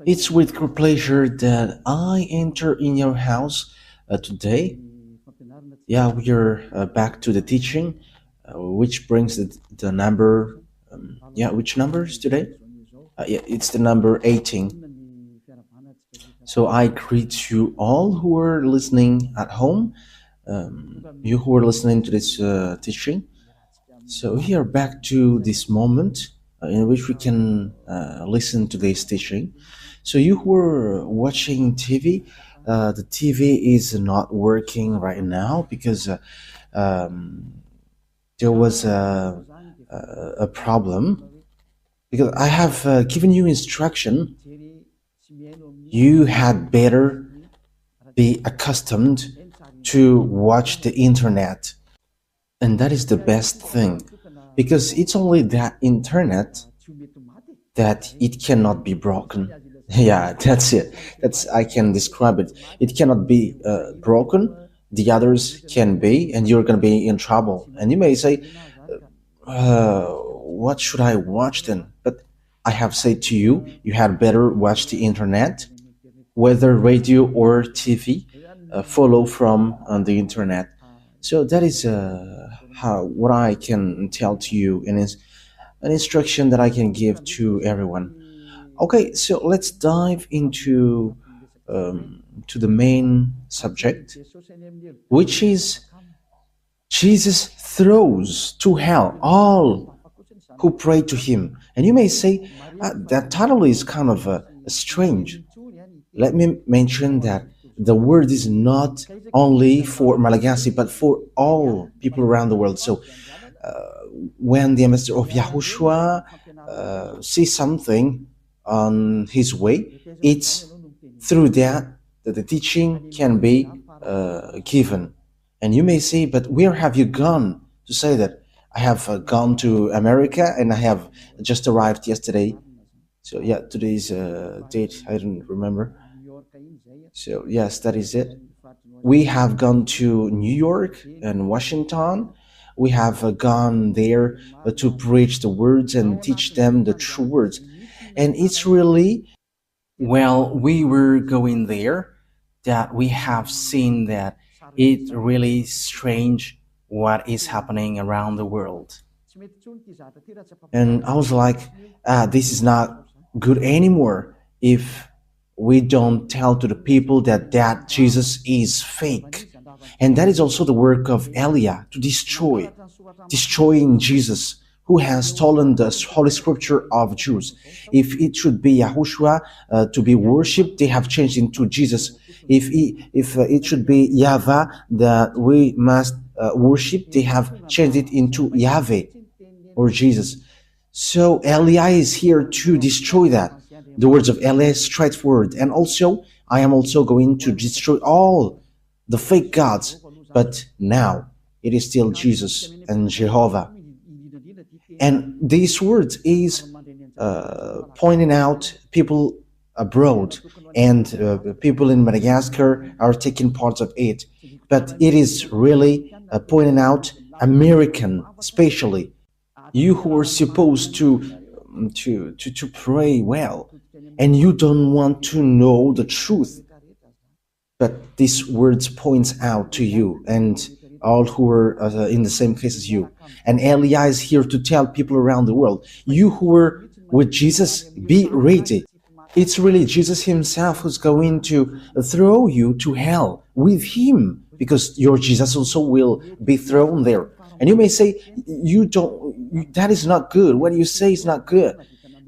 It's with great pleasure that I enter in your house today. Yeah, we're back to the teaching, which brings the number. Yeah, which numbers today? Yeah, it's the number 18. So I greet you all who are listening at home, you who are listening to this teaching. So we are back to this moment in which we can listen to this teaching. So you who are watching TV, the TV is not working right now because there was a problem. Because I have given you instruction, you had better be accustomed to watch the internet. And that is the best thing, because it's only that internet that it cannot be broken. Yeah, that's it. That's I can describe it. It cannot be broken. The others can be, and you're gonna be in trouble. And you may say, "What should I watch then?" But I have said to you, you had better watch the internet, whether radio or TV. Follow from on the internet. So that is how what I can tell to you, and is an instruction that I can give to everyone. Okay, so let's dive into to the main subject, which is Jesus throws to hell all who pray to him. And you may say, that title is kind of strange. Let me mention that the word is not only for Malagasy, but for all people around the world. So when the ambassador of Yahushua sees something on his way, it's through that that the teaching can be given. And you may say, but where have you gone to say that? I have gone to America and I have just arrived yesterday. So yeah, today's date, I don't remember. So yes, that is it. We have gone to New York and Washington. We have gone there to preach the words and teach them the true words. And it's really, well, we were going there that we have seen that it really strange what is happening around the world. And I was like, this is not good anymore if we don't tell to the people that Jesus is fake. And that is also the work of Elia, to destroying Jesus, who has stolen the Holy Scripture of Jews. If it should be YAHOSHUAH to be worshipped, they have changed into Jesus. If it should be YAHVAH that we must worship, they have changed it into YAHVAH, or Jesus. So Elia is here to destroy that. The words of Elia is straightforward. And also, I am also going to destroy all the fake gods. But now, it is still Jesus and Jehovah. And these words is pointing out people abroad, and people in Madagascar are taking part of it. But it is really pointing out American, especially you who are supposed to pray well, and you don't want to know the truth. But these words points out to you and all who are in the same case as you. And Elia is here to tell people around the world, you who are with Jesus, be ready. It's really Jesus himself who's going to throw you to hell with him, because your Jesus also will be thrown there. And you may say, that is not good. What you say is not good.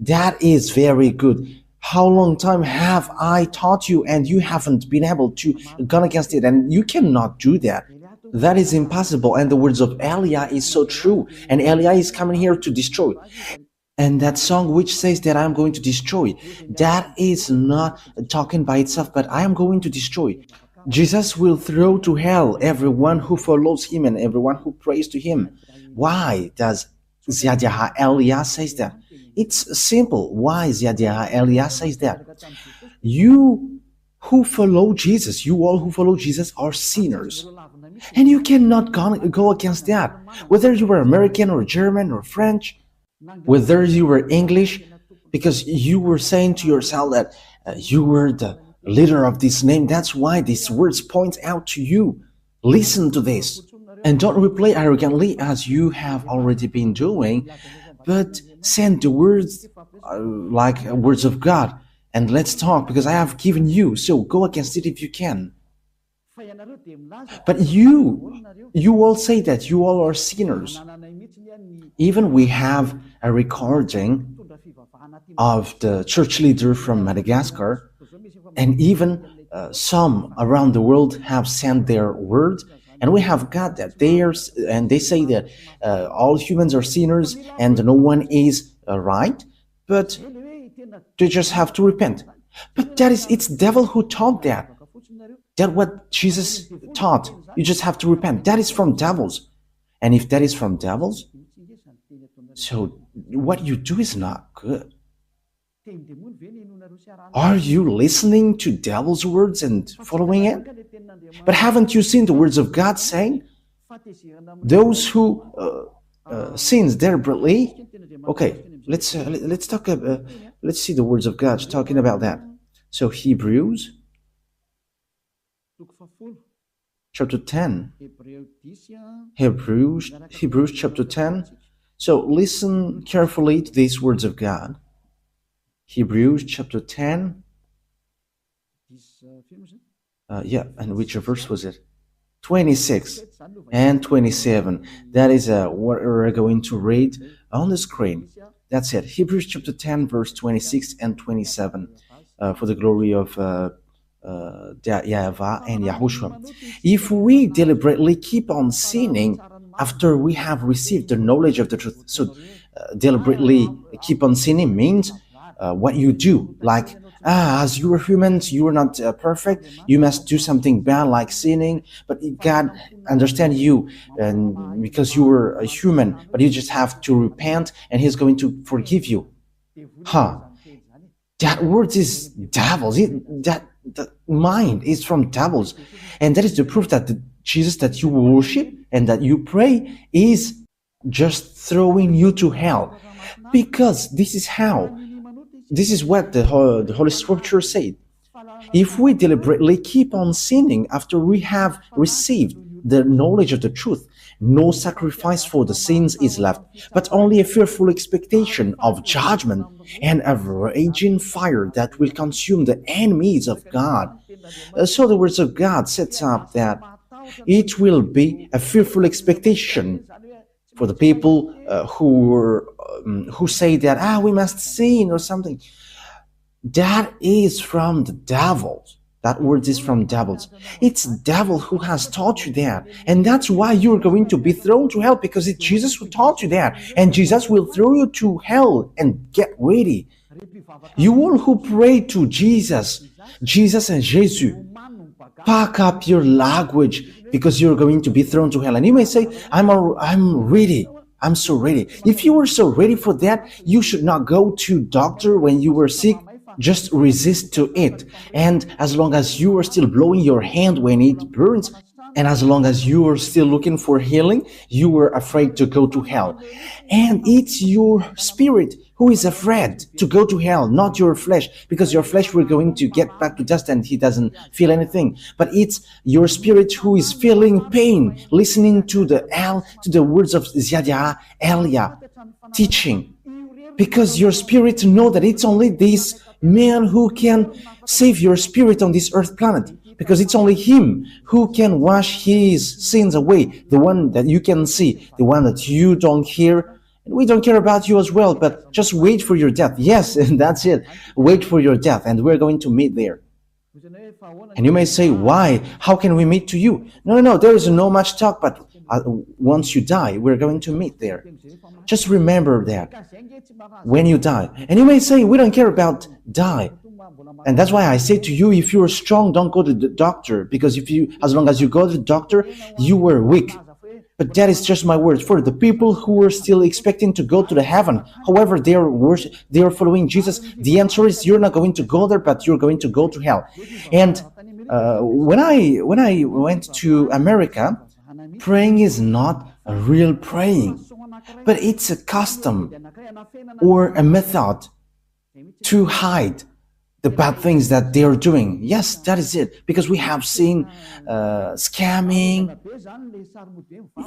That is very good. How long time have I taught you and you haven't been able to go against it? And you cannot do that. That is impossible. And the words of Elia is so true. And Elia is coming here to destroy. And that song which says that I'm going to destroy, that is not talking by itself, but I am going to destroy. Jesus will throw to hell everyone who follows him and everyone who prays to him. Why does Ziyadyaha Elia says that? It's simple. Why Ziyadyaha Elia says that? You who follow Jesus, you all who follow Jesus are sinners. And you cannot go against that. Whether you were American or German or French, whether you were English, because you were saying to yourself that you were the leader of this name. That's why these words point out to you. Listen to this. And don't reply arrogantly as you have already been doing, but send the words like words of God. And let's talk because I have given you. So go against it if you can. But you all say that you all are sinners. Even we have a recording of the church leader from Madagascar, and even some around the world have sent their word, and we have got that and they say that all humans are sinners and no one is right, but they just have to repent. But it's devil who taught that. That's what Jesus taught. You just have to repent. That is from devils. And if that is from devils, so what you do is not good. Are you listening to devil's words and following it? But haven't you seen the words of God saying, those who sins deliberately? Okay, let's talk. Let's see the words of God talking about that. So Hebrews chapter 10. Hebrews chapter 10. So listen carefully to these words of God. Hebrews chapter 10. And which verse was it? 26 and 27. That is what we're going to read on the screen. That's it. Hebrews chapter 10, verse 26 and 27. For the glory of YAHVAH and YAHOSHUAH. If we deliberately keep on sinning after we have received the knowledge of the truth, so deliberately keep on sinning means what you do, like as you are humans, you are not perfect, you must do something bad like sinning, but God understands you, and because you are a human, but you just have to repent and He's going to forgive you. That word is devils. That mind is from devils, and that is the proof that the Jesus that you worship and that you pray is just throwing you to hell, because this is what the Holy Scripture said. If we deliberately keep on sinning after we have received the knowledge of the truth, no sacrifice for the sins is left, but only a fearful expectation of judgment and a raging fire that will consume the enemies of God. So the words of God sets up that it will be a fearful expectation for the people who say that we must sin or something. That is from the devils. That word is from devils. It's devil who has taught you that, and that's why you're going to be thrown to hell, because it's Jesus who taught you that, and Jesus will throw you to hell. And get ready. You all who pray to Jesus and Jesus, pack up your language, because you're going to be thrown to hell. And you may say, I'm ready. I'm so ready. If you were so ready for that, you should not go to doctor when you were sick. Just resist to it. And as long as you are still blowing your hand when it burns, and as long as you are still looking for healing, you are afraid to go to hell. And it's your spirit who is afraid to go to hell, not your flesh, because your flesh we're going to get back to dust and he doesn't feel anything. But it's your spirit who is feeling pain, listening to the words of Yahweh Elia teaching, because your spirit know that it's only this man who can save your spirit on this earth planet, because it's only him who can wash his sins away, the one that you can see, the one that you don't hear. And we don't care about you as well, but just wait for your death. Yes, and that's it. Wait for your death, and we're going to meet there. And you may say, why? How can we meet to you? No, there is no much talk, but once you die, we're going to meet there. Just remember that when you die. And you may say, we don't care about die. And that's why I say to you, if you're strong, don't go to the doctor, because as long as you go to the doctor, you were weak. But that is just my words for the people who are still expecting to go to the heaven. However, they are following Jesus. The answer is you're not going to go there, but you're going to go to hell. And when I went to America, praying is not a real praying, but it's a custom or a method to hide the bad things that they are doing. Yes, that is it. Because we have seen scamming.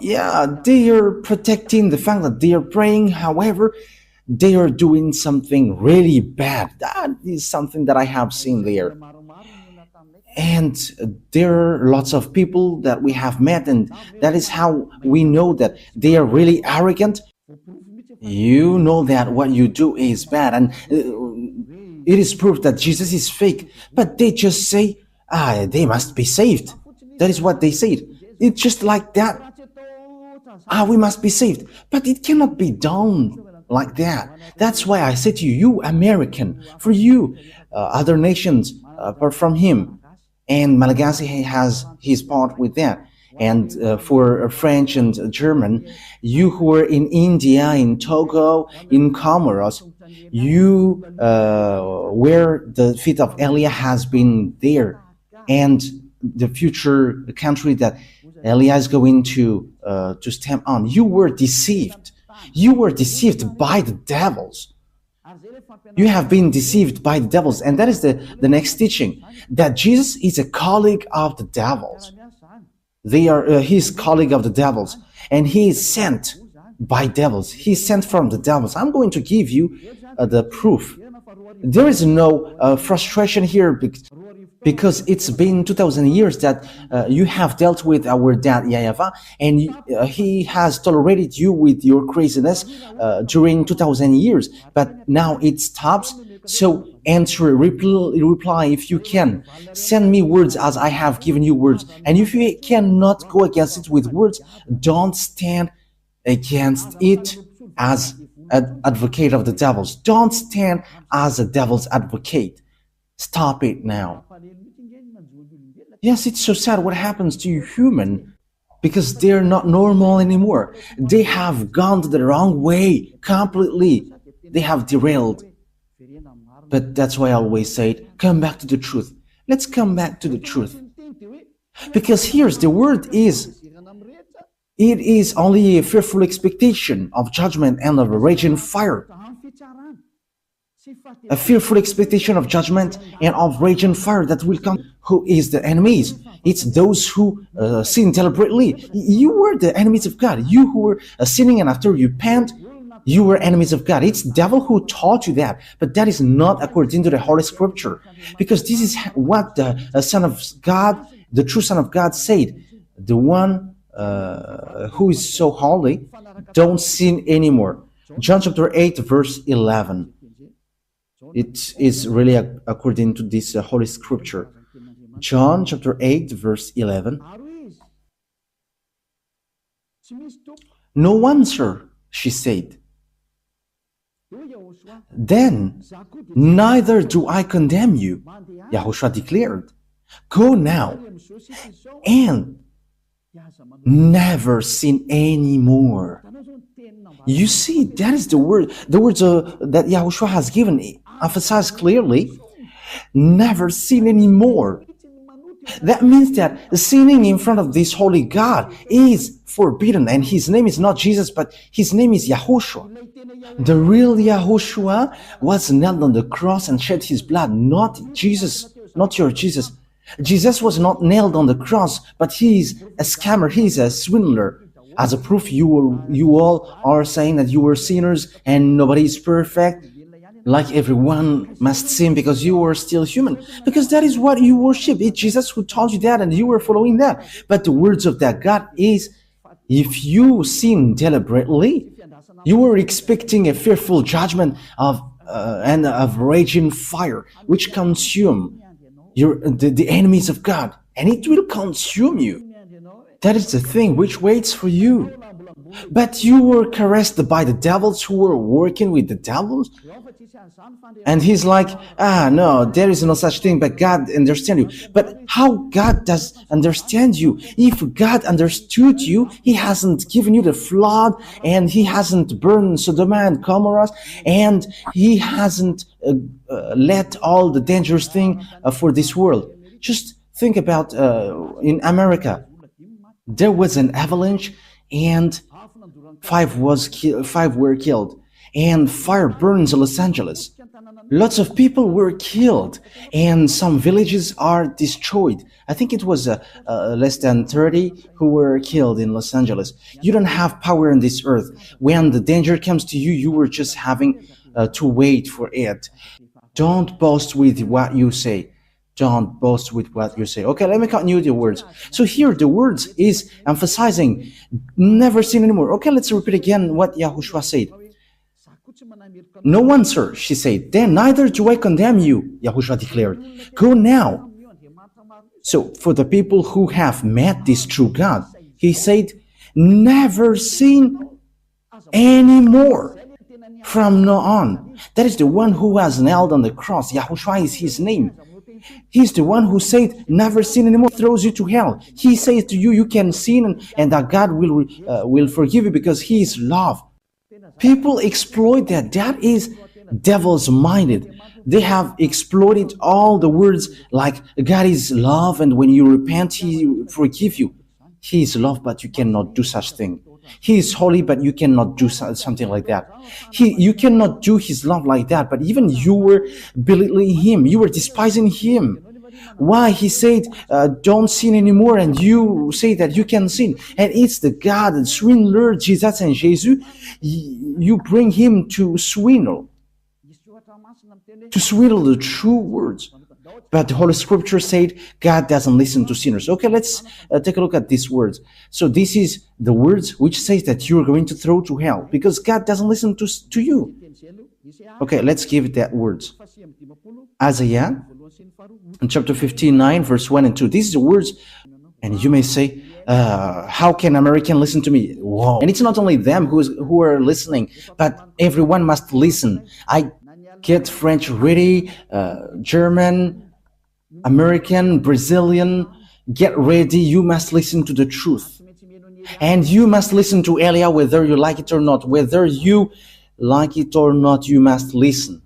Yeah, they are protecting the fact that they are praying. However, they are doing something really bad. That is something that I have seen there. And there are lots of people that we have met, and that is how we know that they are really arrogant. You know that what you do is bad, and it is proof that Jesus is fake, but they just say, they must be saved. That is what they said. It's just like that. We must be saved. But it cannot be done like that. That's why I say to you, you American, for you, other nations apart from him, and Malagasy has his part with that. And for French and German, you who are in India, in Togo, in Comoros, you where the feet of Elia has been there, and the future country that Elia is going to stamp on. You were deceived. You were deceived by the devils. You have been deceived by the devils, and that is the next teaching, that Jesus is a colleague of the devils. They are his colleague of the devils, and he is sent by devils. He is sent from the devils. I'm going to give you the proof. There is no frustration here because it's been 2,000 years that you have dealt with our dad YAHVAH, and he has tolerated you with your craziness during 2,000 years. But now it stops. So answer, reply if you can. Send me words as I have given you words. And if you cannot go against it with words, don't stand against it as an advocate of the devils. Don't stand as a devil's advocate. Stop it now. Yes, it's so sad what happens to you human, because they're not normal anymore. They have gone the wrong way completely. They have derailed. But that's why I always say, come back to the truth. Let's come back to the truth. Because here's the word is, it is only a fearful expectation of judgment and of a raging fire. A fearful expectation of judgment and of raging fire that will come. Who is the enemies? It's those who sin deliberately. You were the enemies of God. You who were sinning, and after you repent, you were enemies of God. It's the devil who taught you that, but that is not according to the Holy Scripture, because this is what the Son of God, the true Son of God, said. The one who is so holy, don't sin anymore. John chapter 8, verse 11. It is really according to this Holy Scripture. John chapter 8, verse 11. No one, sir, she said. Then, neither do I condemn you, YAHOSHUAH declared. Go now and never sin anymore. You see, that is the word. The words that YAHOSHUAH has given emphasize clearly, never sin anymore. That means that sinning in front of this holy God is forbidden, and his name is not Jesus, but his name is YAHOSHUAH. The real YAHOSHUAH was nailed on the cross and shed his blood, not Jesus, not your Jesus. Jesus was not nailed on the cross, but he is a scammer, he is a swindler. As a proof, you all are saying that you were sinners and nobody is perfect. Like everyone must sin because you are still human. Because that is what you worship. It's Jesus who taught you that and you were following that. But the words of that God is, if you sin deliberately, you were expecting a fearful judgment and of raging fire, which consume the enemies of God. And it will consume you. That is the thing which waits for you. But you were caressed by the devils who were working with the devils. And he's like, no, there is no such thing, but God understands you. But how God does understand you? If God understood you, he hasn't given you the flood, and he hasn't burned Sodom and Gomorrah, and he hasn't let all the dangerous thing for this world. Just think about in America, there was an avalanche, and five were killed, and fire burns Los Angeles. Lots of people were killed, and some villages are destroyed. I think it was less than 30 who were killed in Los Angeles. You don't have power on this earth. When the danger comes to you, you were just having to wait for it. Don't boast with what you say. Don't boast with what you say. Okay, let me continue the words. So here the words is emphasizing never sin anymore. Okay, let's repeat again what Yahushua said. No one, sir, she said. Then neither do I condemn you, Yahushua declared. Go now. So for the people who have met this true God, he said, never sin anymore from now on. That is the one who was nailed on the cross. Yahushua is his name. He's the one who said, never sin anymore, throws you to hell. He says to you, you can sin and that God will forgive you because he is love. People exploit that. That is devil's minded. They have exploited all the words like God is love and when you repent, he forgive you. He is love, but you cannot do such thing. He is holy, but you cannot do something like that. You cannot do his love like that, but even you were belittling him. You were despising him. Why? He said, don't sin anymore, and you say that you can sin. And it's the God, the swindler, Jesus and Jesus, you bring him to swindle the true words. But the Holy Scripture said God doesn't listen to sinners. Okay, let's take a look at these words. So this is the words which says that you're going to throw to hell because God doesn't listen to you. Okay, let's give that words. Isaiah, in chapter 59, verse 1 and 2. These are the words, and you may say, how can American listen to me? Whoa. And it's not only them who are listening, but everyone must listen. I get French ready, German, American, Brazilian, get ready. You must listen to the truth. And you must listen to Elia whether you like it or not. Whether you like it or not, you must listen.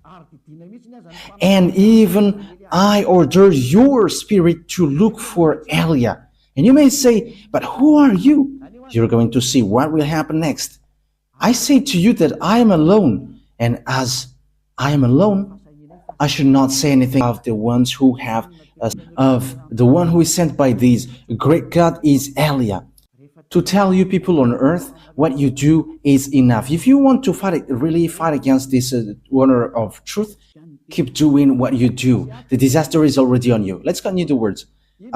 And even I order your spirit to look for Elia. And you may say, but who are you? You're going to see what will happen next. I say to you that I am alone. And as I am alone, I should not say anything of the ones who have, of the one who is sent by these. Great God is Elia. To tell you people on earth, what you do is enough. If you want to really fight against this honor of truth, keep doing what you do. The disaster is already on you. Let's continue the words.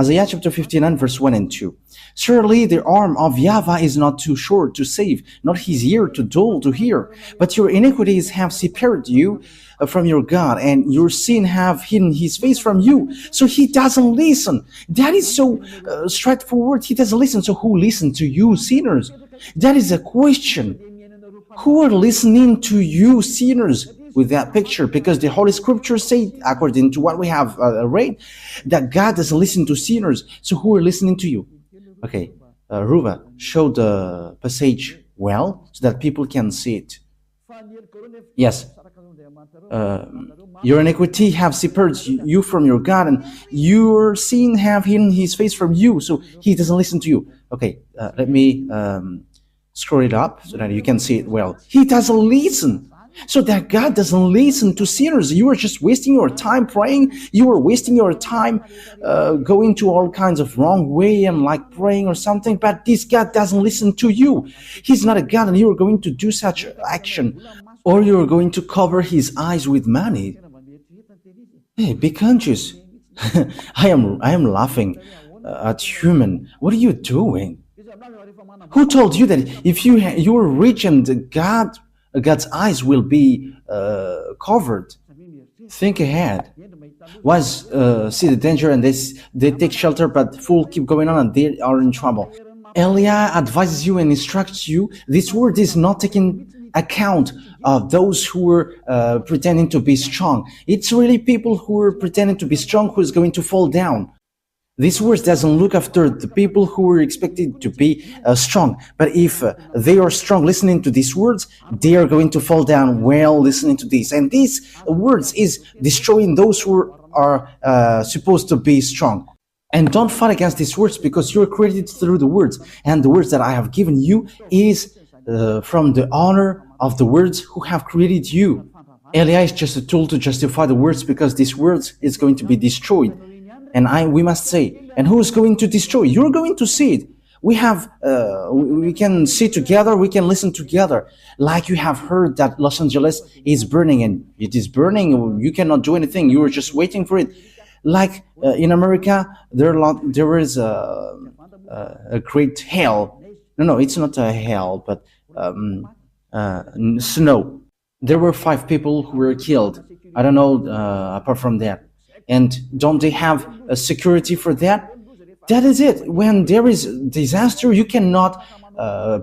Isaiah chapter 59, verse 1 and 2. Surely the arm of YAHVAH is not too short to save, not his ear too dull to hear. But your iniquities have separated you from your God, and your sin have hidden his face from you. So he doesn't listen. That is so straightforward. He doesn't listen. So who listens to you, sinners? That is a question. Who are listening to you, sinners? With that picture, because the Holy Scripture say, according to what we have read, that God doesn't listen to sinners. So who are listening to you? Okay, Ruva, show the passage well so that people can see it. Yes. Your iniquity have separated you from your God, and your sin have hidden his face from you, so he doesn't listen to you. Okay, let me scroll it up so that you can see it well. He doesn't listen. So that God doesn't listen to sinners. You are just wasting your time praying. You are wasting your time going to all kinds of wrong way and like praying or something. But this God doesn't listen to you. He's not a God, and you are going to do such action, or you are going to cover his eyes with money. Hey, be conscious. I am laughing at human. What are you doing? Who told you that if you are rich and God's eyes will be covered? Think ahead. Once see the danger and they take shelter, but fool keep going on and they are in trouble. Elia advises you and instructs you. This word is not taking account of those who are pretending to be strong. It's really people who are pretending to be strong who is going to fall down. This verse doesn't look after the people who are expected to be strong. But if they are strong listening to these words, they are going to fall down while listening to this. And these words is destroying those who are supposed to be strong. And don't fight against these words, because you are created through the words. And the words that I have given you is from the honor of the words who have created you. Eli is just a tool to justify the words because this words is going to be destroyed. And we must say, and who is going to destroy? You're going to see it. We can see together, we can listen together. Like you have heard that Los Angeles is burning, and it is burning. You cannot do anything. You are just waiting for it. Like in America, there is a great hail. No, it's not a hail, but snow. There were 5 people who were killed. I don't know apart from that. And don't they have a security for that? That is it. When there is disaster, you cannot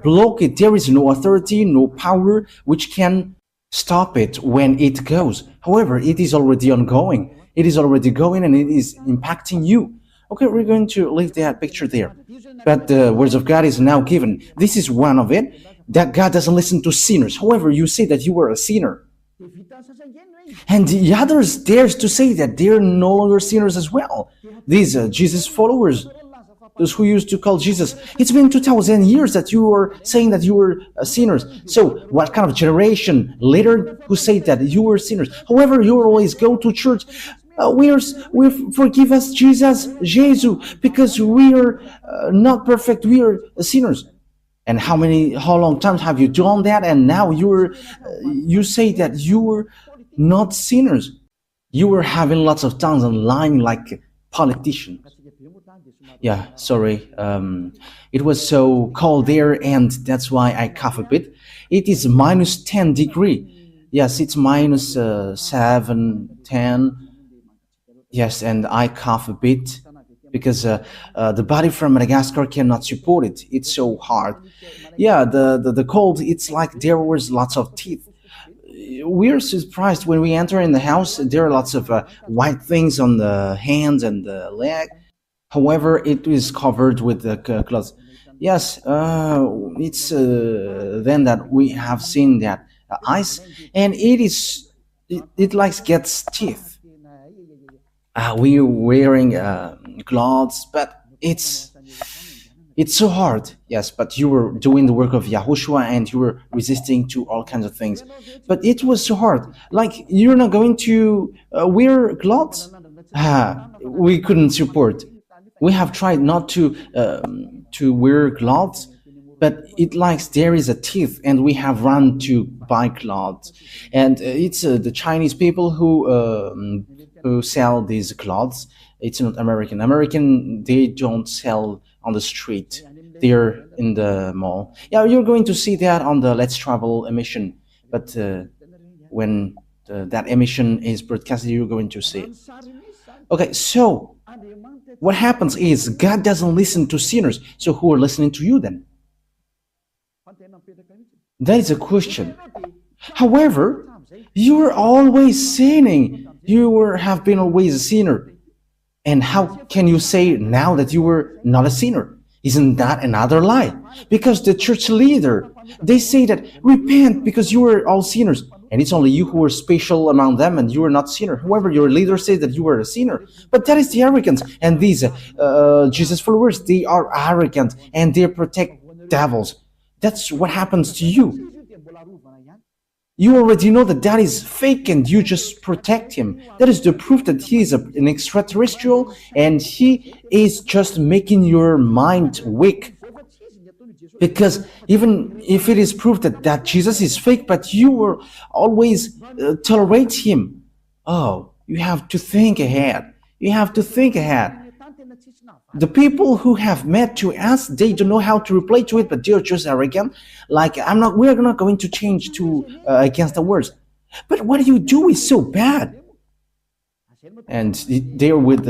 block it. There is no authority, no power which can stop it when it goes. However, it is already ongoing. It is already going and it is impacting you. Okay, we're going to leave that picture there. But the words of God is now given. This is one of it, that God doesn't listen to sinners. However, you say that you were a sinner. And the others dares to say that they're no longer sinners as well. These Jesus followers, those who used to call Jesus. It's been 2,000 years that you were saying that you were sinners. So what kind of generation later who say that you were sinners? However, you always go to church. We forgive us, Jesus, because we are not perfect. We are sinners. And how long times have you done that? And now you say that you were not sinners. You were having lots of tongues and lying like politicians. Yeah, sorry. It was so cold there, and that's why I cough a bit. It is minus 10 degree. Yes, it's minus 7, 10. Yes, and I cough a bit because the body from Madagascar cannot support it. It's so hard. Yeah, the cold, it's like there was lots of teeth. We're surprised when we enter in the house. There are lots of white things on the hands and the leg. However, it is covered with the cloth. Yes, it's then that we have seen that ice, and it like gets teeth. We're wearing clothes, but it's so hard. Yes, but you were doing the work of YAHOSHUAH and you were resisting to all kinds of things. But it was so hard. Like, you're not going to wear clothes? We couldn't support. We have tried not to wear clothes, but it likes there is a teeth, and we have run to buy clothes. And it's the Chinese people who sell these clothes. It's not American. American, they don't sell on the street. They're in the mall. Yeah, you're going to see that on the Let's Travel emission. But when that emission is broadcasted, you're going to see it. Okay, so what happens is God doesn't listen to sinners. So who are listening to you then? That is a question. However, you are always sinning. Have been always a sinner. And how can you say now that you were not a sinner? Isn't that another lie? Because the church leader, they say that repent because you were all sinners. And it's only you who are special among them and you are not sinner. However, your leader says that you were a sinner. But that is the arrogance. And these Jesus followers, they are arrogant and they protect devils. That's what happens to you. You already know that that is fake and you just protect him. That is the proof that he is an extraterrestrial and he is just making your mind weak. Because even if it is proof that Jesus is fake, but you will always tolerate him. Oh, you have to think ahead. You have to think ahead. The people who have met to us, they don't know how to reply to it, but they're just arrogant. Like, we're not going to change to against the words. But what you do is so bad. And they're with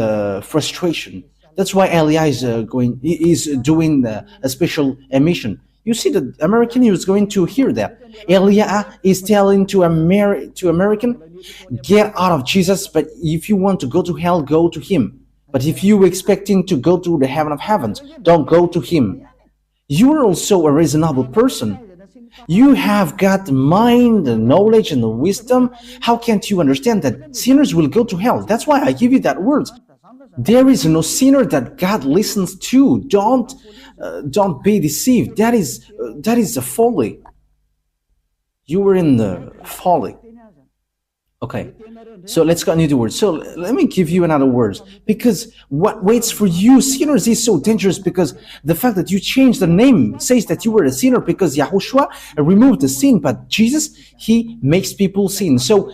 frustration. That's why Elia is doing a special emission. You see, the American is going to hear that. Elia is telling to American, get out of Jesus, but if you want to go to hell, go to him. But if you expecting to go to the heaven of heavens, don't go to him. You are also a reasonable person. You have got mind and knowledge and wisdom. How can't you understand that sinners will go to hell? That's why I give you that words. There is no sinner that God listens to. Don't be deceived. That is a folly. You were in the folly. Okay. So let's continue the word. So let me give you another word. Because what waits for you, sinners, is so dangerous because the fact that you changed the name says that you were a sinner because Yahushua removed the sin, but Jesus, he makes people sin. So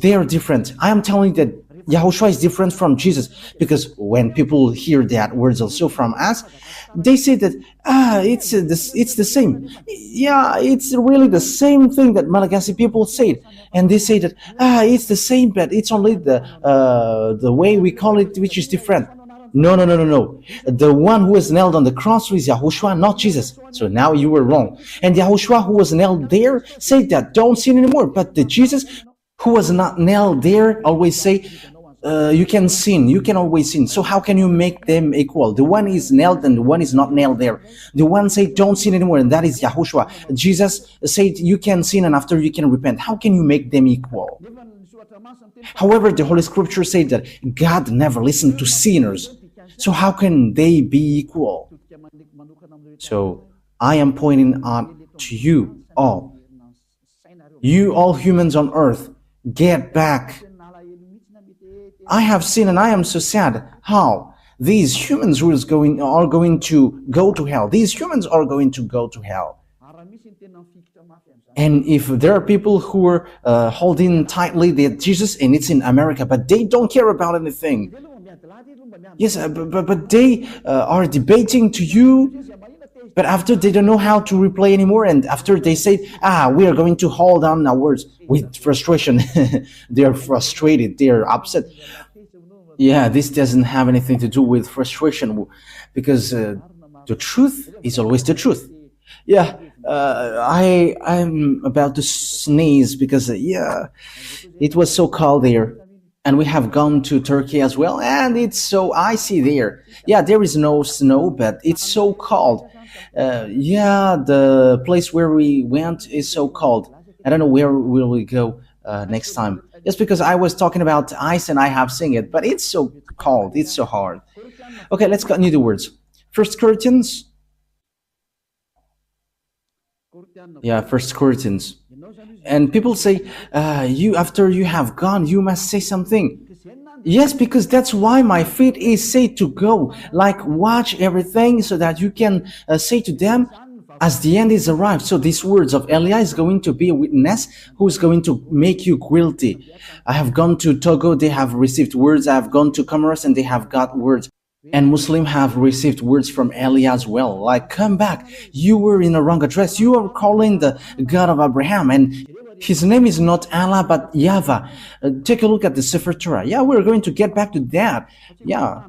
they are different. I am telling you that Yahushua is different from Jesus because when people hear that words also from us, they say that it's the same. Yeah, it's really the same thing that Malagasy people said, and they say that it's the same, but it's only the way we call it which is different. No, no, no, no, no. The one who was nailed on the cross was Yahushua, not Jesus. So now you were wrong. And Yahushua who was nailed there said that don't sin anymore. But the Jesus who was not nailed there always say you can sin, you can always sin. So how can you make them equal? The one is nailed and the one is not nailed there. The one said don't sin anymore, and that is Yahushua. Jesus said you can sin and after you can repent. How can you make them equal? However, the Holy Scripture said that God never listened to sinners. So how can they be equal? So I am pointing out to you all humans on earth, get back. I have seen and I am so sad how these humans are going to go to hell. These humans are going to go to hell. And if there are people who are holding tightly that Jesus, and it's in America, but they don't care about anything. Yes, but they are debating to you, but after they don't know how to replay anymore, and after they say, we are going to hold on our words with frustration. They are frustrated, they are upset. Yeah, this doesn't have anything to do with frustration, because the truth is always the truth. Yeah, I'm about to sneeze because it was so cold there, and we have gone to Turkey as well, and it's so icy there. Yeah, there is no snow, but it's so cold. The place where we went is so cold. I don't know where will we go next time. Just because I was talking about ice and I have seen it, but it's so cold, it's so hard. Okay, let's continue the words. First Corinthians. Yeah, First Corinthians. And people say, you after you have gone, you must say something. Yes, because that's why my feet is said to go. Like watch everything so that you can say to them as the end is arrived. So these words of Elia is going to be a witness who is going to make you guilty. I have gone to Togo, they have received words. I have gone to Comoros and they have got words. And Muslims have received words from Elia as well. Like, come back. You were in a wrong address. You are calling the God of Abraham. And his name is not Allah, but YAHVAH. Take a look at the Sefer Torah. Yeah, we're going to get back to that. Yeah,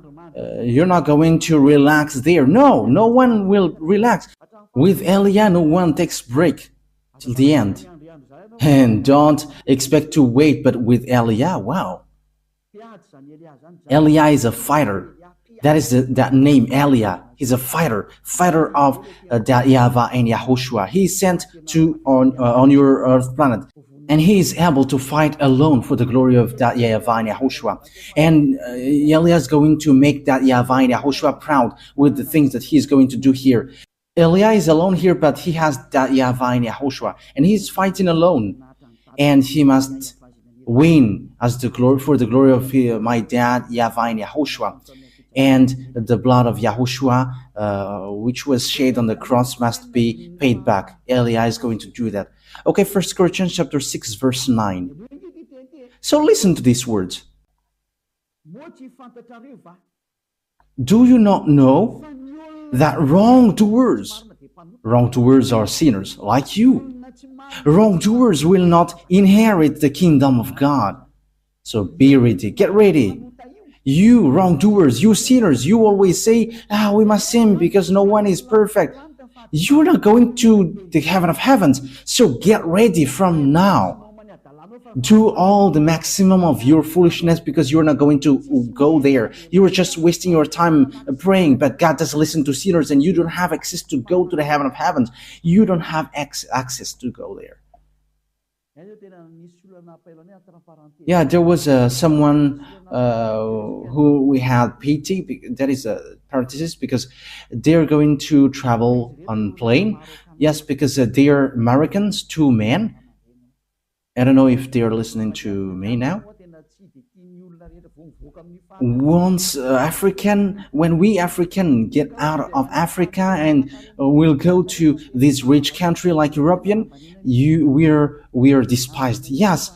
you're not going to relax there. No, no one will relax. With Elia, no one takes break till the end. And don't expect to wait, but with Elia, wow. Elia is a fighter. That is that name, Elia. He's a fighter of that YAHVAH and YAHOSHUAH. He is sent to on your earth planet, and he is able to fight alone for the glory of that YAHVAH and YAHOSHUAH. And Elia is going to make that YAHVAH and YAHOSHUAH proud with the things that he is going to do here. Elia is alone here, but he has that YAHVAH and YAHOSHUAH, and he's fighting alone, and he must win as the glory for the glory of my dad YAHVAH and YAHOSHUAH. And the blood of Yahushua, which was shed on the cross, must be paid back. Elia is going to do that. Okay, 1 Corinthians chapter 6, verse 9. So listen to these words. Do you not know that wrongdoers are sinners like you? Wrongdoers will not inherit the kingdom of God. So be ready, get ready. You wrongdoers, you sinners, you always say, we must sin because no one is perfect. You're not going to the heaven of heavens. So get ready from now. Do all the maximum of your foolishness because you're not going to go there. You are just wasting your time praying, but God doesn't listen to sinners and you don't have access to go to the heaven of heavens. You don't have access to go there. Yeah, there was someone who we had pity, that is a parenthesis, because they're going to travel on plane. Yes, because they are Americans, two men, I don't know if they are listening to me now. Once African, when we African get out of Africa and we'll go to this rich country like European, we are despised. Yes,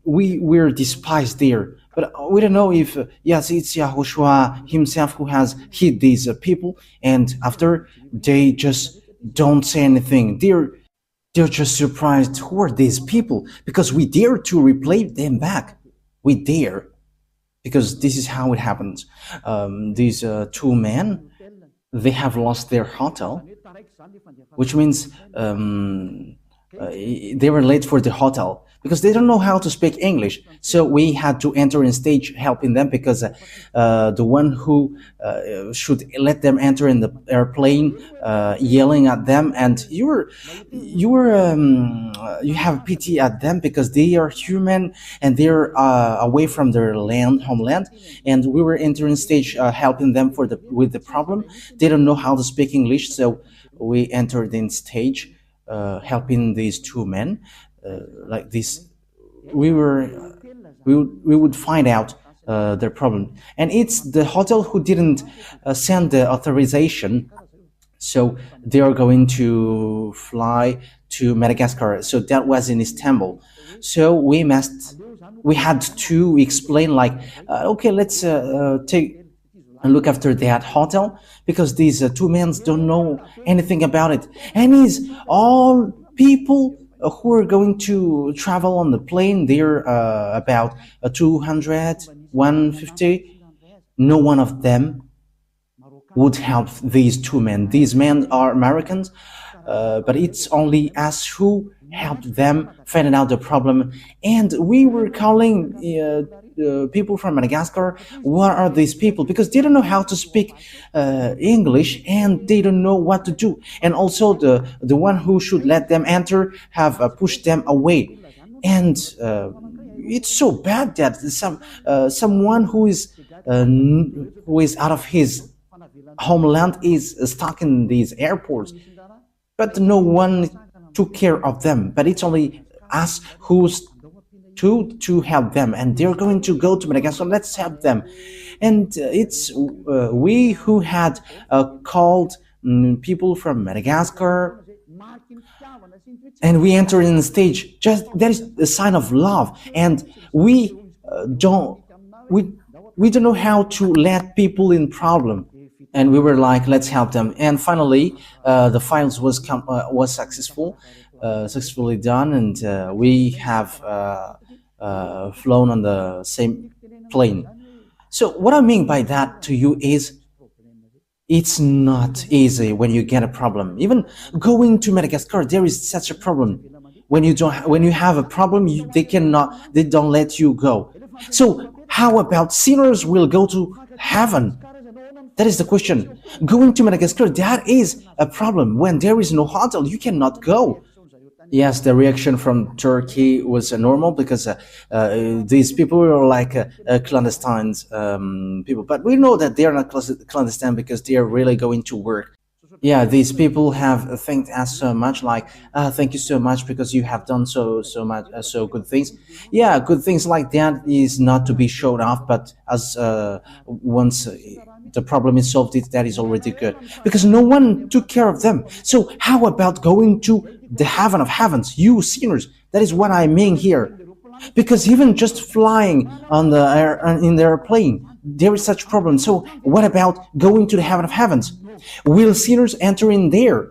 we're despised there. But we don't know if yes, it's Yahushua himself who has hit these people, and after they just don't say anything. They're just surprised. Who are these people? Because we dare to replay them back. We dare because this is how it happens. These two men, they have lost their hotel, which means they were late for the hotel because they don't know how to speak English. So we had to enter in stage helping them because the one who should let them enter in the airplane yelling at them, and you have pity at them because they are human and they're away from their homeland, and we were entering stage helping them with the problem. They don't know how to speak English, so we entered in stage helping these two men like this. We would find out their problem, and it's the hotel who didn't send the authorization, so they are going to fly to Madagascar. So that was in Istanbul. So we had to explain like, okay, let's take and look after that hotel because these two men don't know anything about it, and it's all people who are going to travel on the plane. They're about 200, 150. No one of them would help these two men. These men are Americans, but it's only us who helped them finding out the problem. And we were calling people from Madagascar. What are these people? Because they don't know how to speak English and they don't know what to do. And also the one who should let them enter have pushed them away. And it's so bad that someone who is out of his homeland is stuck in these airports, but no one took care of them. But it's only us who's to help them, and they're going to go to Madagascar. Let's help them. And it's we who had called people from Madagascar, and we enter in the stage. Just that is a sign of love, and we don't we don't know how to let people in problem, and we were like, let's help them. And finally, the files was successfully done, and we have flown on the same plane. So what I mean by that to you is, it's not easy when you get a problem. Even going to Madagascar, there is such a problem. When you have a problem, they don't let you go. So how about sinners will go to heaven? That is the question. Going to Madagascar, that is a problem. When there is no hotel, you cannot go. Yes, the reaction from Turkey was normal because these people were like clandestine people. But we know that they are not clandestine because they are really going to work. Yeah, these people have thanked us so much, like, thank you so much because you have done so much, so good things. Yeah, good things like that is not to be showed off, but as once the problem is solved, that is already good because no one took care of them. So how about going to the heaven of heavens, you sinners? That is what I mean here. Because even just flying on the air, in the airplane, there is such problem. So what about going to the heaven of heavens? Will sinners enter in there?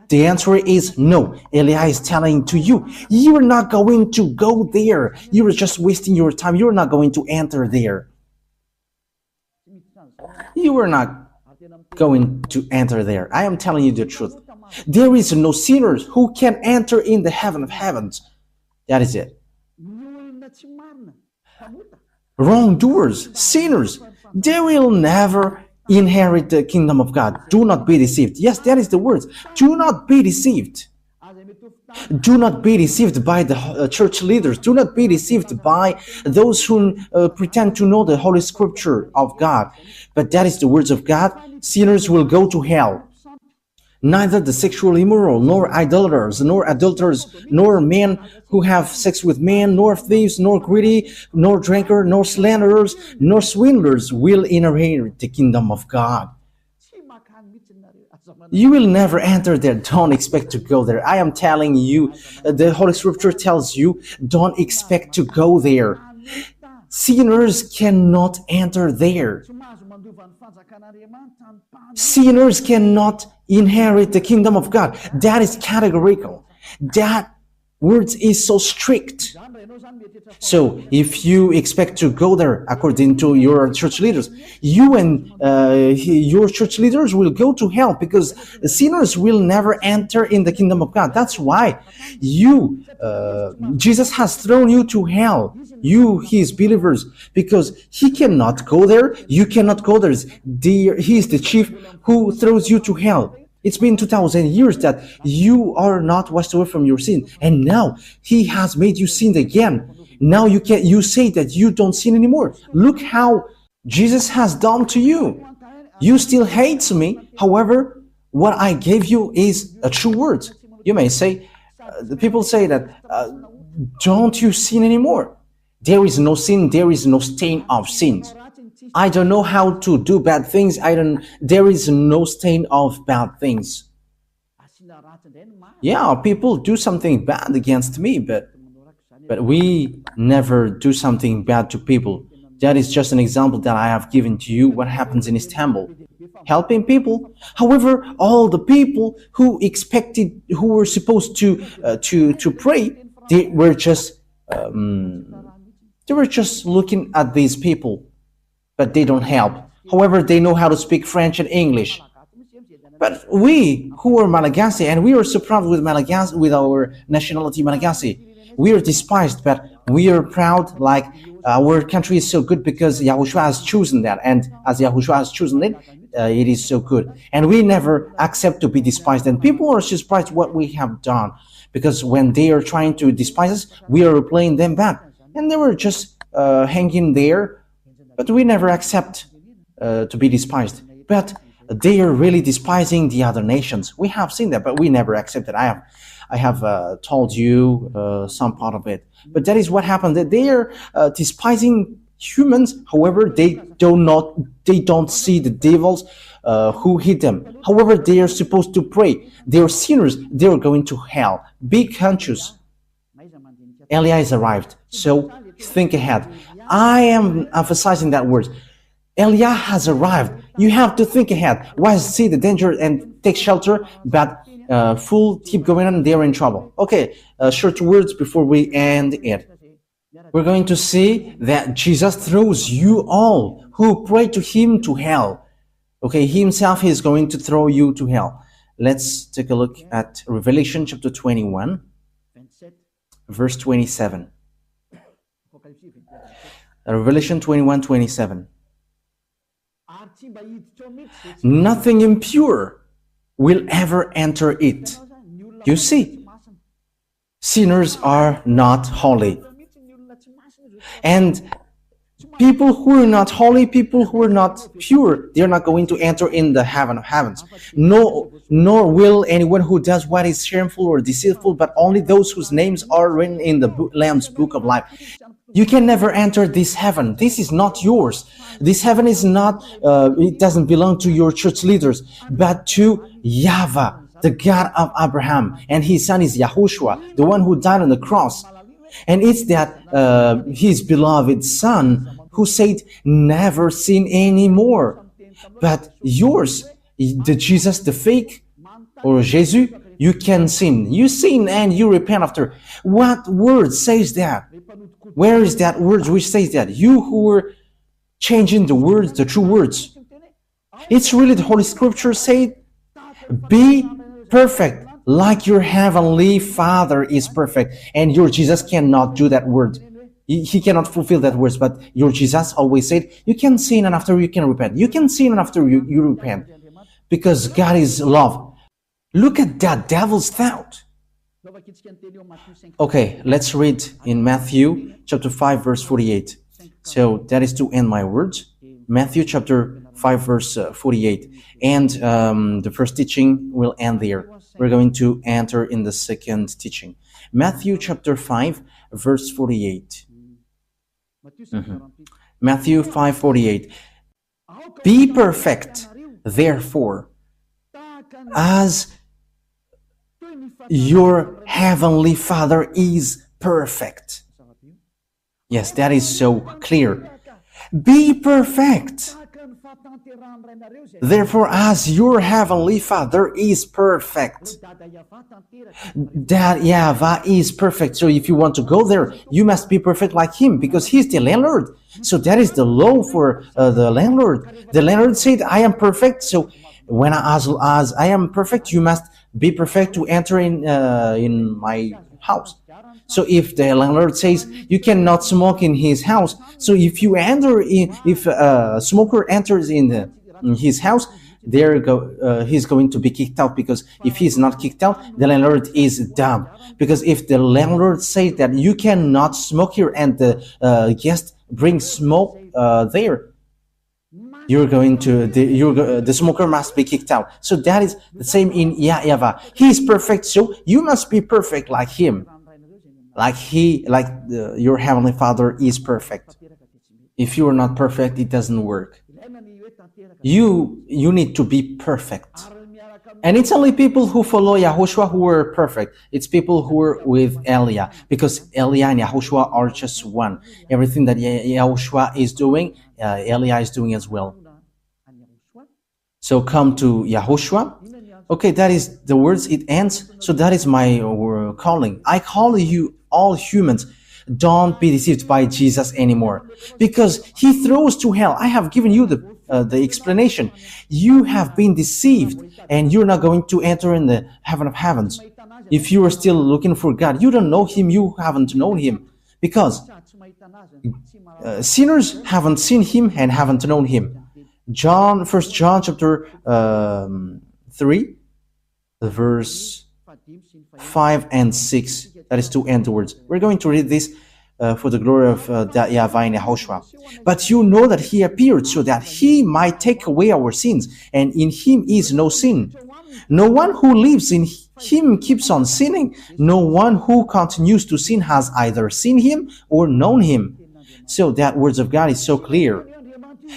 The answer is no. Elia is telling to you, you are not going to go there. You are just wasting your time. You are not going to enter there. You are not going to enter there. I am telling you the truth. There is no sinners who can enter in the heaven of heavens. That is it. Wrongdoers, sinners, they will never inherit the kingdom of God. Do not be deceived. Yes, that is the words. Do not be deceived. Do not be deceived by the church leaders. Do not be deceived by those who pretend to know the Holy Scripture of God. But that is the words of God. Sinners will go to hell. Neither the sexual immoral, nor idolaters, nor adulterers, nor men who have sex with men, nor thieves, nor greedy, nor drunkards, nor slanderers, nor swindlers will inherit the kingdom of God. You will never enter there. Don't expect to go there. I am telling you, the Holy Scripture tells you, don't expect to go there. Sinners cannot enter there. Sinners cannot inherit the kingdom of God. That is categorical. That word is so strict. So if you expect to go there according to your church leaders, you and your church leaders will go to hell, because sinners will never enter in the kingdom of God. That's why Jesus has thrown you to hell, you, his believers, because he cannot go there. You cannot go there. He is the chief who throws you to hell. It's been 2,000 years that you are not washed away from your sin, and now he has made you sin again. Now you say that you don't sin anymore. Look how Jesus has done to you. You still hate me. However, what I gave you is a true word. You may say, the people say that, don't you sin anymore? There is no sin. There is no stain of sins. I don't know how to do bad things. There is no stain of bad things. Yeah, people do something bad against me, but we never do something bad to people. That is just an example that I have given to you, what happens in Istanbul. Helping people. However, all the people who were supposed to pray, they were just looking at these people, but they don't help. However, they know how to speak French and English. But we who are Malagasy, and we are so proud with Malagasy, with our nationality Malagasy, we are despised, but we are proud, like our country is so good because YAHOSHUAH has chosen that, and as YAHOSHUAH has chosen it, it is so good. And we never accept to be despised, and people are surprised what we have done, because when they are trying to despise us, we are replaying them back, and they were just hanging there, but we never accept to be despised. But they are really despising the other nations. We have seen that, but we never accept it. I have told you some part of it. But that is what happened. They are despising humans. However, they don't see the devils who hit them. However, they are supposed to pray. They are sinners. They are going to hell. Be conscious. Elia is arrived. So think ahead. I am emphasizing that word. Elia has arrived. You have to think ahead. Why see the danger and take shelter, but keep going on, they are in trouble. Okay, short words before we end it. We're going to see that Jesus throws you all who pray to him to hell. Okay, he himself is going to throw you to hell. Let's take a look at Revelation chapter 21, verse 27. Revelation 21:27. Nothing impure will ever enter it. You see, sinners are not holy. And people who are not holy, people who are not pure, they're not going to enter in the heaven of heavens. Nor will anyone who does what is shameful or deceitful, but only those whose names are written in the Lamb's book of life. You can never enter this heaven. This is not yours. This heaven is not, it doesn't belong to your church leaders, but to YAHVAH, the God of Abraham. And his son is YAHOSHUAH, the one who died on the cross. And it's that his beloved son who said, never sin anymore. But yours, the Jesus, the fake, or Jesus, you can sin. You sin and you repent after. What word says that? Where is that word which says that? You who are changing the words, the true words. It's really the Holy Scripture say, be perfect like your heavenly Father is perfect. And your Jesus cannot do that word. He cannot fulfill that words, but your Jesus always said, you can sin and after you can repent. You can sin and after you repent. Because God is love. Look at that devil's thought. Okay, let's read in Matthew chapter 5 verse 48. So that is to end my words. Matthew chapter 5 verse 48. And the first teaching will end there. We're going to enter in the second teaching. Matthew chapter 5 verse 48. Matthew 5:48. Be perfect, therefore, as your heavenly Father is perfect. Yes, that is so clear. Be perfect. Therefore, as your heavenly Father is perfect. That YAHVAH is perfect. So if you want to go there, you must be perfect like him, because he's the landlord. So that is the law for the landlord. The landlord said, I am perfect. So when as I am perfect, you must be perfect to enter in my house. So if the landlord says you cannot smoke in his house, so if you enter in, if a smoker enters in his house, he's going to be kicked out, because if he's not kicked out, the landlord is dumb. Because if the landlord says that you cannot smoke here and the guest brings smoke there, the smoker must be kicked out. So that is the same in YAHVAH. He is perfect, so you must be perfect like him, your heavenly Father is perfect. If you are not perfect, it doesn't work. You need to be perfect. And it's only people who follow YAHOSHUAH who are perfect. It's people who are with Elia, because Elia and YAHOSHUAH are just one. Everything that YAHOSHUAH is doing, Elia is doing as well. So come to YAHOSHUAH. Okay, that is the words, it ends. So that is my calling. I call you all humans. Don't be deceived by Jesus anymore, because he throws to hell. I have given you the explanation. You have been deceived, and you're not going to enter in the heaven of heavens. If you are still looking for God, you don't know him, you haven't known him, because sinners haven't seen him and haven't known him. 1 John chapter 3 verse 5 and 6. That is to end the words. We're going to read this for the glory of YAHVAH and YAHOSHUAH. But you know that he appeared so that he might take away our sins, and in him is no sin. No one who lives in him keeps on sinning. No one who continues to sin has either seen him or known him. So that words of God is so clear.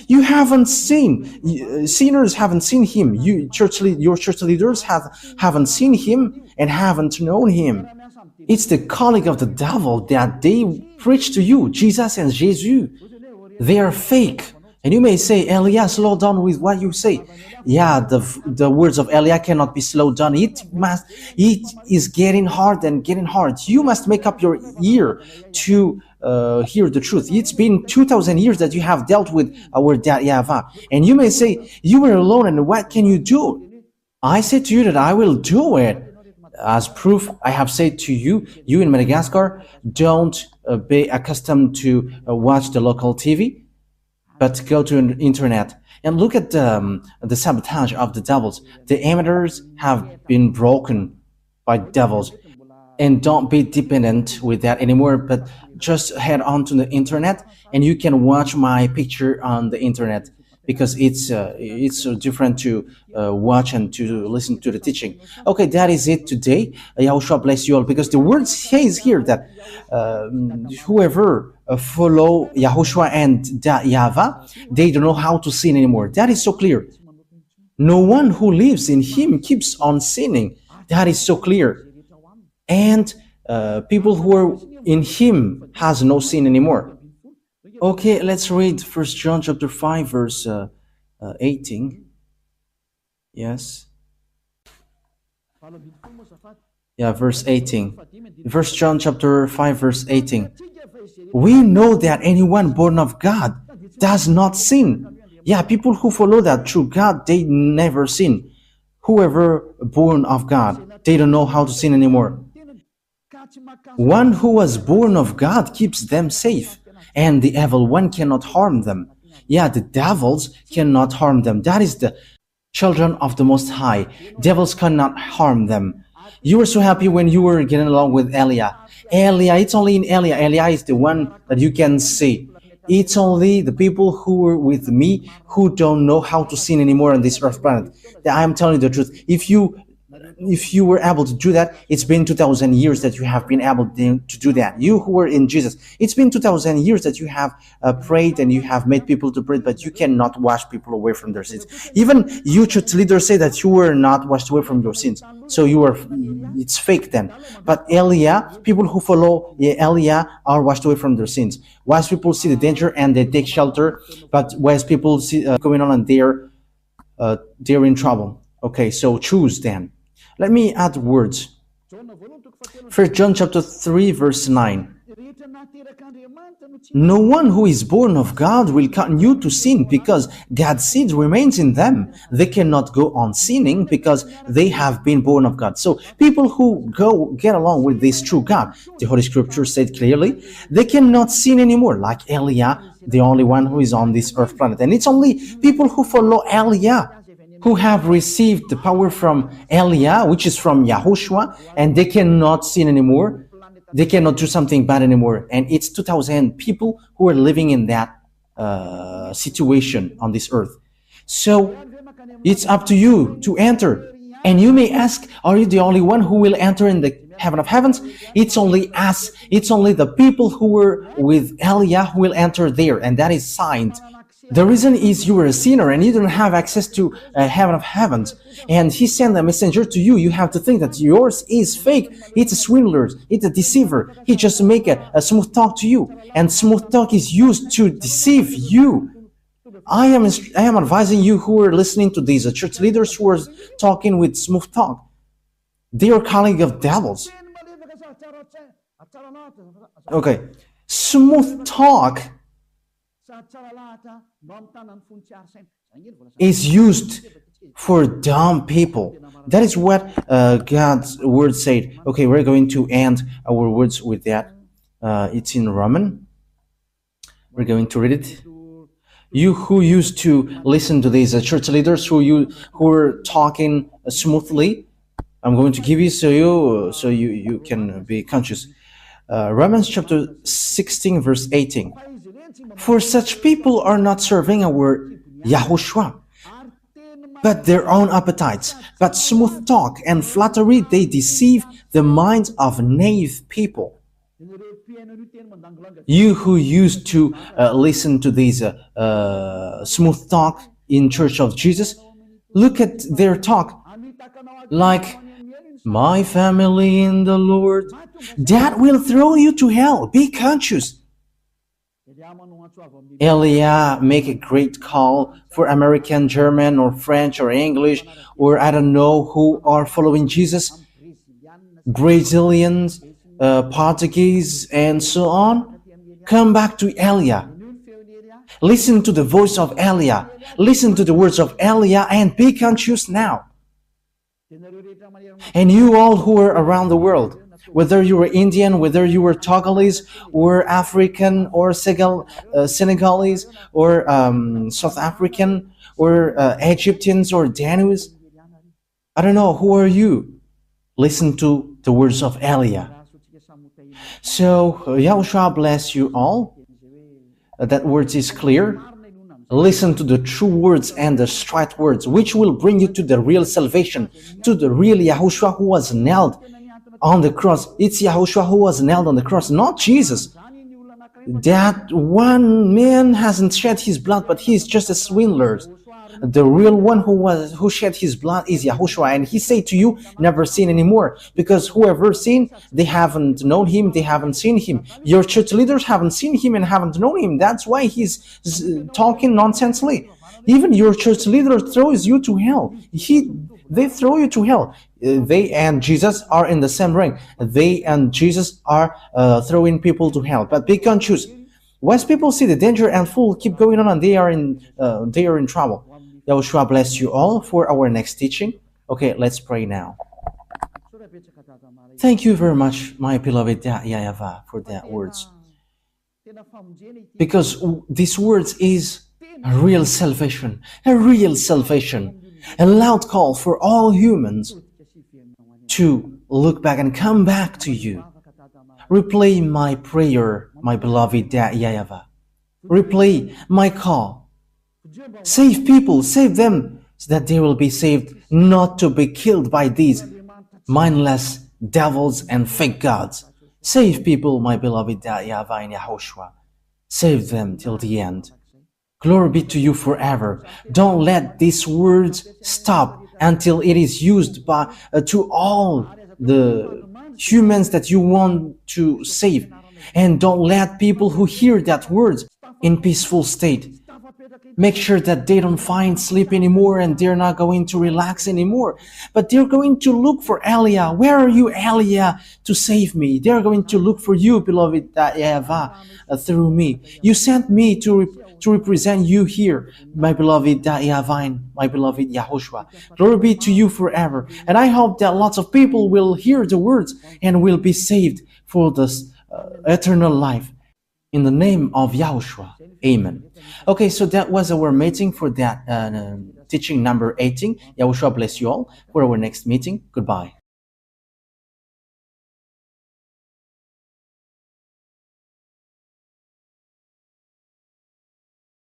You haven't seen, sinners haven't seen him. Your church leaders haven't seen him and haven't known him. It's the calling of the devil that they preach to you, Jesus and Jesus. They are fake. And you may say, Elia, slow down with what you say. Yeah, the words of Elia cannot be slowed down. It is getting hard and getting hard. You must make up your ear to hear the truth. It's been 2,000 years that you have dealt with our dad YAHVAH. And you may say, you were alone, and what can you do? I say to you that I will do it. As proof, I have said to you, you in Madagascar, don't be accustomed to watch the local TV, but go to the internet and look at the sabotage of the devils. The amateurs have been broken by devils, and don't be dependent with that anymore, but just head on to the internet and you can watch my picture on the internet, because it's so different to watch and to listen to the teaching. Okay, that is it today. YAHOSHUAH bless you all, because the word says here that whoever follow YAHOSHUAH and YAHVAH, they don't know how to sin anymore. That is so clear. No one who lives in him keeps on sinning. That is so clear. And people who are in him has no sin anymore. Okay, let's read 1 John chapter 5 verse 18. Yes. Yeah, verse 18. 1 John chapter 5 verse 18. We know that anyone born of God does not sin. Yeah, people who follow that true God, they never sin. Whoever born of God, they don't know how to sin anymore. One who was born of God keeps them safe, and the evil one cannot harm them. Yeah, the devils cannot harm them. That is the children of the Most High. Devils cannot harm them. You were so happy when you were getting along with Elia. Elia, it's only in Elia. Elia is the one that you can see. It's only the people who were with me who don't know how to sin anymore on this earth planet. I am telling you the truth. If you were able to do that, it's been 2,000 years that you have been able to do that. You who were in Jesus, it's been 2,000 years that you have prayed and you have made people to pray, but you cannot wash people away from their sins. Even you church leaders say that you were not washed away from your sins. So it's fake then. But Elia, people who follow Elia are washed away from their sins. Wise people see the danger and they take shelter, but wise people see going on and they're in trouble. Okay, so choose then. Let me add words. 1 John chapter 3 verse 9. No one who is born of God will continue to sin because God's seed remains in them. They cannot go on sinning because they have been born of God. So people who get along with this true God, the Holy Scripture said clearly, they cannot sin anymore, like Elia, the only one who is on this earth planet. And it's only people who follow Elia who have received the power from Elia, which is from YAHOSHUAH, and they cannot sin anymore. They cannot do something bad anymore. And it's 2,000 people who are living in that situation on this earth. So it's up to you to enter. And you may ask, are you the only one who will enter in the heaven of heavens? It's only us. It's only the people who were with Elia who will enter there. And that is signed. The reason is you were a sinner and you don't have access to heaven of heavens. And he sent a messenger to you. You have to think that yours is fake. It's a swindler. It's a deceiver. He just make a smooth talk to you. And smooth talk is used to deceive you. I am advising you who are listening to these church leaders who are talking with smooth talk. They are calling of devils. Okay. Smooth talk is used for dumb people. That is what God's word said. Okay, we're going to end our words with that. It's in Roman. We're going to read it. You who used to listen to these church leaders who are talking smoothly, I'm going to give you so you can be conscious. Romans chapter 16 verse 18. For such people are not serving our YAHOSHUAH, but their own appetites. But smooth talk and flattery, they deceive the minds of naive people. You who used to listen to these smooth talk in Church of Jesus, look at their talk like, my family in the Lord, that will throw you to hell. Be conscious. Elia make a great call for American, German, or French, or English, or I don't know who are following Jesus, Brazilians, Portuguese, and so on. Come back to Elia. Listen to the voice of Elia. Listen to the words of Elia and be conscious now. And you all who are around the world, whether you were Indian, whether you were Togolese, or African, or Senegalese, or South African, or Egyptians, or Danues, I don't know, who are you? Listen to the words of Elia. So, YAHOSHUAH bless you all. That words is clear. Listen to the true words and the straight words, which will bring you to the real salvation, to the real YAHOSHUAH who was nailed on the cross. It's YAHOSHUAH who was nailed on the cross, not Jesus. That one man hasn't shed his blood, but he is just a swindler. The real one who shed his blood is YAHOSHUAH, and he said to you, never sin anymore, because whoever sinned, they haven't known him, they haven't seen him. Your church leaders haven't seen him and haven't known him. That's why he's talking nonsensely. Even your church leader throws you to hell. They throw you to hell. They and Jesus are in the same ring. They and Jesus are throwing people to hell. But be conscious. Wise people see the danger and fool keep going on, and they are in trouble. YAHOSHUAH bless you all for our next teaching. Okay, let's pray now. Thank you very much, my beloved YAHVAH, for that words. Because these words is a real salvation, a loud call for all humans to look back and come back to you. Replay my prayer, my beloved YAHVAH. replay my call. Save people, save them, so that they will be saved, not to be killed by these mindless devils and fake gods. Save people, my beloved YAHVAH and YAHOSHUAH. Save them till the end. Glory be to you forever. Don't let these words stop until it is used by to all the humans that you want to save. And don't let people who hear that words in peaceful state. Make sure that they don't find sleep anymore and they're not going to relax anymore. But they're going to look for Elia. Where are you, Elia, to save me? They're going to look for you, beloved YAHVAH, through me. You sent me to represent you here, my beloved YAHVAH and my beloved YAHOSHUAH. Glory be to you forever. And I hope that lots of people will hear the words and will be saved for this eternal life. In the name of YAHOSHUAH. Amen. Okay, so that was our meeting for that teaching number 18. YAHOSHUAH bless you all for our next meeting. Goodbye.